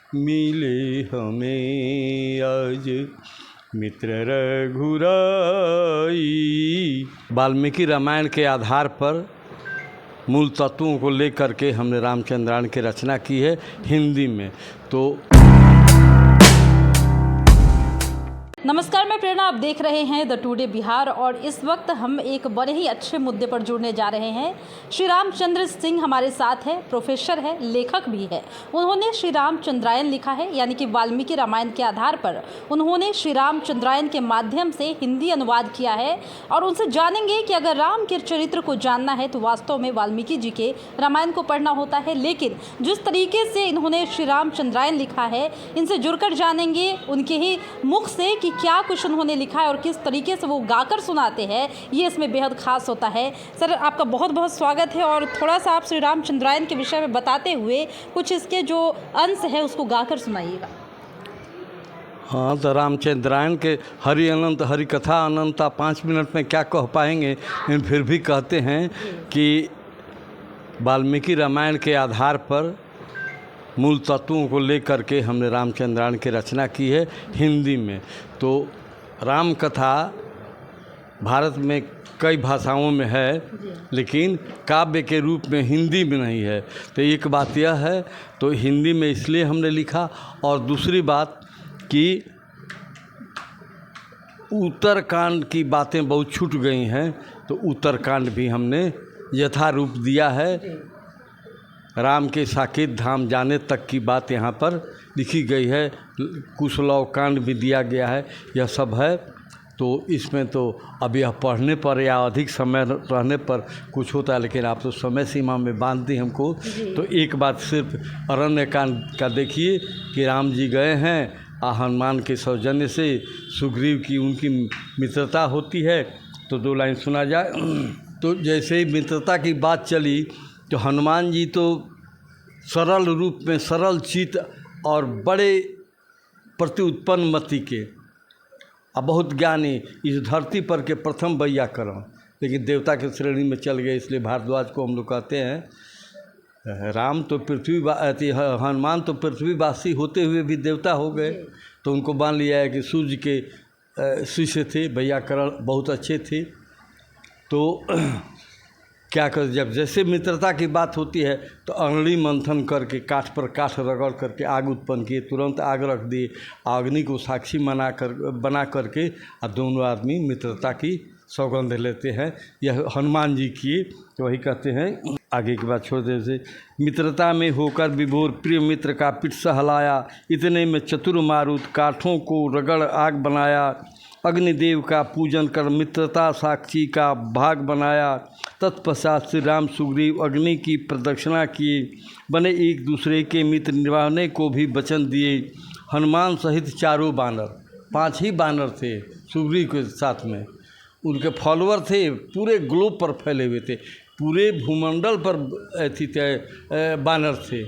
मिले हमें आज मित्र रघुराई। वाल्मीकि रामायण के आधार पर मूल तत्वों को लेकर के हमने रामचंद्रायण की रचना की है हिंदी में। तो नमस्कार, मैं प्रेरणा, आप देख रहे हैं द टुडे बिहार और इस वक्त हम एक बड़े ही अच्छे मुद्दे पर जुड़ने जा रहे हैं। श्री रामचंद्र सिंह हमारे साथ है, प्रोफेसर है, लेखक भी है। उन्होंने श्री रामचंद्रायण लिखा है, यानी कि वाल्मीकि रामायण के आधार पर उन्होंने श्री रामचंद्रायण के माध्यम से हिंदी अनुवाद किया है। और उनसे जानेंगे कि अगर राम के चरित्र को जानना है तो वास्तव में वाल्मीकि जी के रामायण को पढ़ना होता है, लेकिन जिस तरीके से इन्होंने श्री रामचंद्रायण लिखा है, इनसे जुड़कर जानेंगे उनके ही मुख से कि क्या कुछ उन्होंने लिखा है और किस तरीके से वो गाकर सुनाते हैं। ये इसमें बेहद खास होता है। सर, आपका बहुत बहुत स्वागत है। और थोड़ा सा आप श्री रामचंद्रायण के विषय में बताते हुए कुछ इसके जो अंश है उसको गाकर सुनाइएगा। हाँ, तो रामचंद्रायण के हरि अनंत हरि कथा अनंत 5 मिनट में क्या कह पाएंगे, लेकिन फिर भी कहते हैं कि वाल्मीकि रामायण के आधार पर मूल तत्वों को लेकर के हमने रामचंद्रायण की रचना की है हिंदी में। तो राम कथा भारत में कई भाषाओं में है, लेकिन काव्य के रूप में हिंदी में नहीं है। तो एक बात यह है, तो हिंदी में इसलिए हमने लिखा। और दूसरी बात कि उत्तरकांड की बातें बहुत छूट गई हैं, तो उत्तरकांड भी हमने यथारूप दिया है। राम के साकेत धाम जाने तक की बात यहाँ पर लिखी गई है। कुशलव कांड भी दिया गया है, यह सब है। तो इसमें तो अब यह पढ़ने पर या अधिक समय रहने पर कुछ होता है, लेकिन आप तो समय सीमा में बांध दी हमको। तो एक बात सिर्फ अरण्य कांड का देखिए कि राम जी गए हैं, हनुमान के सौजन्य से सुग्रीव की उनकी मित्रता होती है। तो 2 लाइन सुना जाए। तो जैसे ही मित्रता की बात चली तो हनुमान जी तो सरल रूप में, सरल चित और बड़े प्रत्युत्पन्न मति के, अब बहुत ज्ञानी, इस धरती पर के प्रथम वैयाकरण, लेकिन देवता के श्रेणी में चल गए। इसलिए भारद्वाज को हम लोग कहते हैं राम तो हनुमान तो पृथ्वीवासी होते हुए भी देवता हो गए। तो उनको मान लिया है कि सूर्य के शिष्य थे, वैयाकरण बहुत अच्छे थे। तो क्या कर, जब जैसे मित्रता की बात होती है तो अग्नि मंथन करके काठ पर काठ रगड़ करके आग उत्पन्न किए, तुरंत आग रख दिए, अग्नि को साक्षी बना करके और दोनों आदमी मित्रता की सौगंध लेते हैं। यह हनुमान जी किए। तो वही कहते हैं, आगे की बात छोड़ दे से, मित्रता में होकर विभोर प्रिय मित्र का पिट सहलाया, इतने में चतुर मारुत काठों को रगड़ आग बनाया, अग्निदेव का पूजन कर मित्रता साक्षी का भाग बनाया। तत्पश्चात श्री राम सुग्रीव अग्नि की प्रदक्षिणा किए, बने एक दूसरे के मित्र निभाने को भी वचन दिए। हनुमान सहित 4 बानर, 5 ही बानर थे सुग्रीव के साथ में, उनके फॉलोअर थे, पूरे ग्लोब पर फैले हुए थे, पूरे भूमंडल पर बानर थे,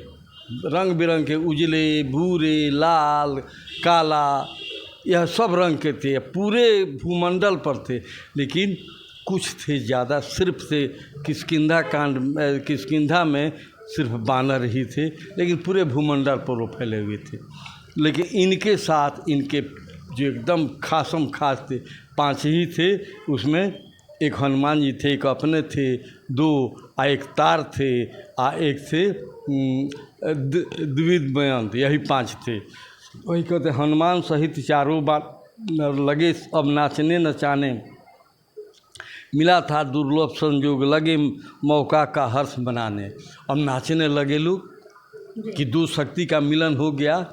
रंग बिरंग के, उजले, भूरे, लाल, काला, यह सब रंग के थे, पूरे भूमंडल पर थे। लेकिन कुछ थे ज़्यादा, सिर्फ थे किष्किंधा में सिर्फ बानर ही थे, लेकिन पूरे भूमंडल पर वो फैले हुए थे। लेकिन इनके साथ इनके जो एकदम खासम खास थे 5 ही थे। उसमें एक हनुमान जी थे, एक अपने थे, 2 एक तार थे, एक थे द्विविदमयंत, यही 5 थे। वही कहते हनुमान सहित 4 बार लगे अब नाचने नचाने, मिला था दुर्लभ संयोग लगे मौका का हर्ष बनाने। अब नाचने लगे लोग कि 2 शक्ति का मिलन हो गया,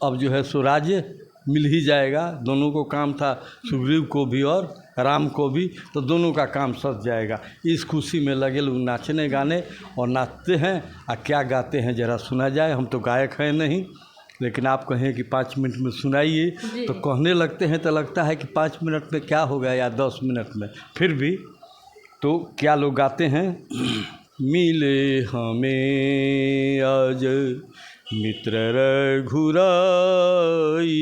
अब जो है सो राज्य मिल ही जाएगा। दोनों को काम था, सुग्रीव को भी और राम को भी, तो दोनों का काम सज जाएगा। इस खुशी में लगे लोग नाचने गाने, और नाचते हैं और क्या गाते हैं जरा सुना जाए। हम तो गायक हैं नहीं, लेकिन आप कहें कि 5 मिनट में सुनाइए तो कहने लगते हैं, तो लगता है कि 5 मिनट में क्या होगा या 10 मिनट में। फिर भी तो क्या लोग गाते हैं, मिले हमें आज मित्र रघुराई,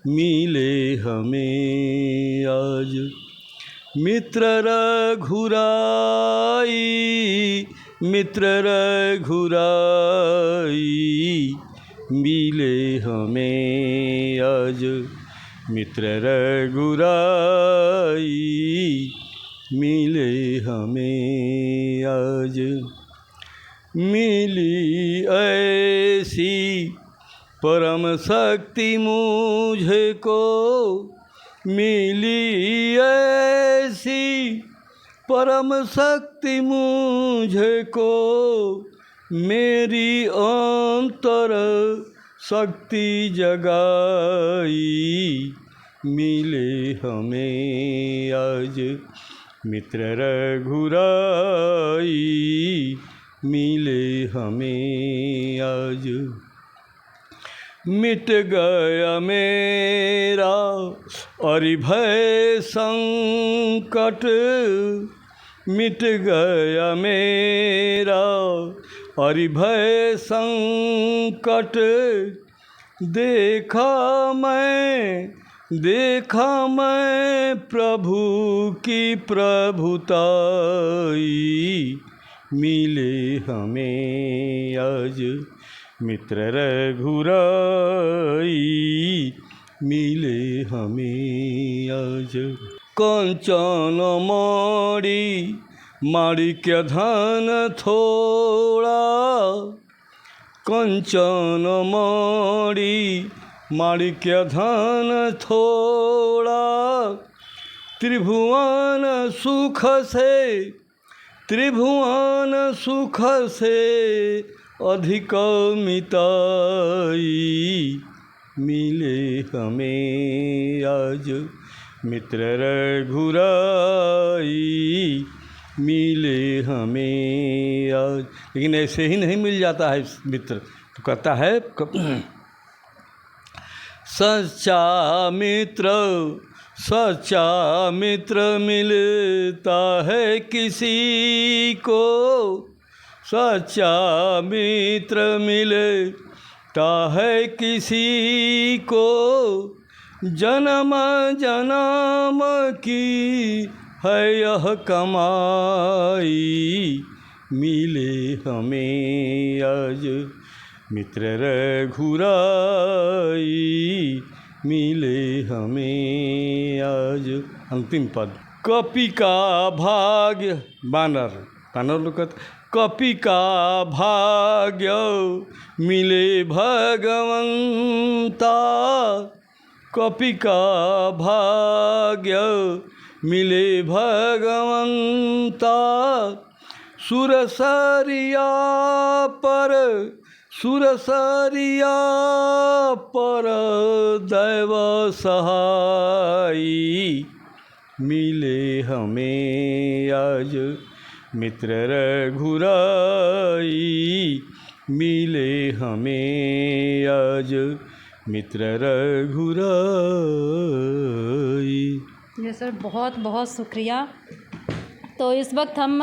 मिले हमें आज मित्र रघुराई, मित्र रघुराई, मिले हमें आज मित्र रघुराई, मिले हमें आज। मिली ऐसी परम शक्ति मुझको, मिली ऐसी परम शक्ति मुझको, मेरी अंतर शक्ति जगाई, मिले हमें आज मित्र रघुराई, मिले हमें आज। मिट गया मेरा अरिभय संकट, मिट गया मेरा अरिभय संकट, देखा मैं प्रभु की प्रभुताई, मिले हमें आज मित्र रघुराई, मिले हमें आज। कंचन माणिक्य धन थोड़ा, कंचन माणिक्य धन थोड़ा, त्रिभुवन सुख से अधिक मिताई, मिले हमें आज मित्र रघुराई, मिले हमें आज। लेकिन ऐसे ही नहीं मिल जाता है मित्र, तो कहता है सच्चा मित्र मिलता है किसी को, सच्चा मित्र मिलता है किसी को, जन्म जन्म की है यह कमाई, मिले हमें आज मित्र रघुराई, मिले हमें आज। अंतिम पद। कपि का भाग्य, बानर लोकत, कपि का भाग्य मिले भगवंता, कपि का भाग्य मिले भगवंता, सुरसरिया पर दैव सहाई, मिले हमें आज मित्र रघुराई, मिले हमें आज मित्र रघुराई। जी सर, बहुत बहुत शुक्रिया। तो इस वक्त हम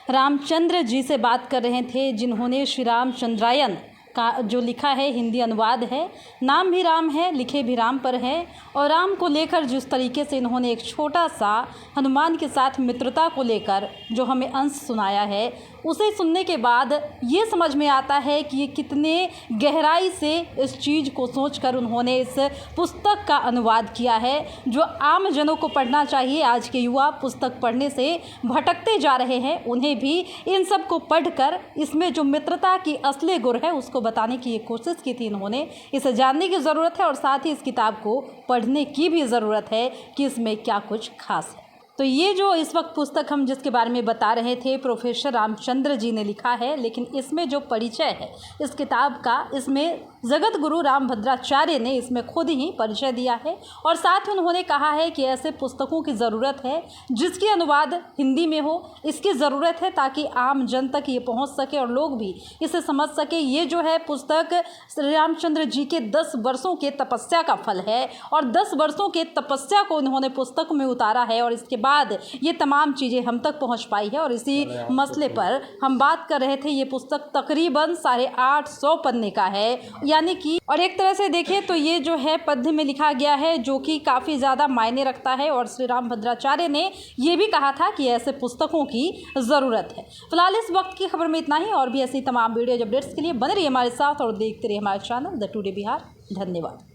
रामचंद्र जी से बात कर रहे थे, जिन्होंने श्री रामचंद्रायन का जो लिखा है हिंदी अनुवाद है। नाम भी राम है, लिखे भी राम पर है, और राम को लेकर जिस तरीके से इन्होंने एक छोटा सा हनुमान के साथ मित्रता को लेकर जो हमें अंश सुनाया है, उसे सुनने के बाद ये समझ में आता है कि ये कितने गहराई से इस चीज़ को सोचकर उन्होंने इस पुस्तक का अनुवाद किया है, जो आम जनों को पढ़ना चाहिए। आज के युवा पुस्तक पढ़ने से भटकते जा रहे हैं, उन्हें भी इन सब को पढ़कर इसमें जो मित्रता की असली गुण है उसको बताने की ये कोशिश की थी इन्होंने। इसे जानने की ज़रूरत है और साथ ही इस किताब को पढ़ने की भी ज़रूरत है कि इसमें क्या कुछ खास है। तो ये जो इस वक्त पुस्तक हम जिसके बारे में बता रहे थे, प्रोफेसर रामचंद्र जी ने लिखा है, लेकिन इसमें जो परिचय है इस किताब का, इसमें जगत गुरु रामभद्राचार्य ने इसमें खुद ही परिचय दिया है, और साथ ही उन्होंने कहा है कि ऐसे पुस्तकों की ज़रूरत है जिसकी अनुवाद हिंदी में हो। इसकी ज़रूरत है ताकि आम जन तक ये पहुंच सके और लोग भी इसे समझ सके। ये जो है पुस्तक श्री रामचंद्र जी के 10 वर्षों के तपस्या का फल है, और 10 वर्षों के तपस्या को उन्होंने पुस्तक में उतारा है, और इसके बाद ये तमाम चीज़ें हम तक पहुँच पाई है। और इसी मसले पर हम बात कर रहे थे। ये पुस्तक तकरीबन 850 पन्ने का है। यानी कि और एक तरह से देखें तो ये जो है पद्य में लिखा गया है, जो कि काफ़ी ज़्यादा मायने रखता है। और श्री रामभद्राचार्य ने ये भी कहा था कि ऐसे पुस्तकों की ज़रूरत है। फिलहाल इस वक्त की खबर में इतना ही। और भी ऐसी तमाम वीडियो अपडेट्स के लिए बने रहिए हमारे साथ और देखते रहिए हमारे चैनल द टुडे बिहार। धन्यवाद।